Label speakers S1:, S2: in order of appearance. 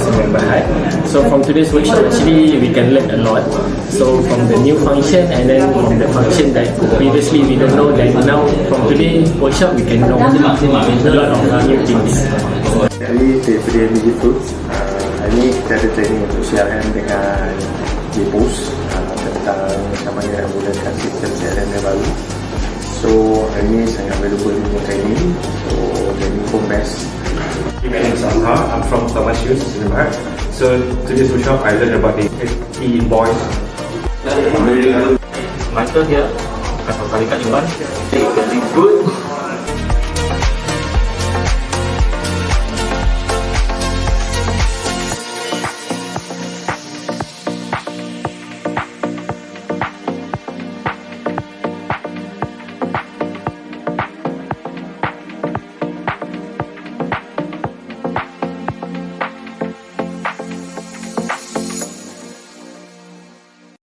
S1: dengan Berhad. So from today's workshop, actually we can learn a lot. So from the new function and then from the function that previously we don't know, then now from today's workshop we can know a lot of new things.
S2: Jadi daripada begitu, hari ni kita ada training untuk CRM dengan JPOS tentang macam mana nak gunakan sistem CRM yang baru. So hari ni sangat valuable punya training. So training pun best.
S3: My name is Amha. I'm from Taman Shoes, Berhad. So today's workshop I learned about the e-invoice.
S1: Michael here, akan kembalikan Iwan. Very good.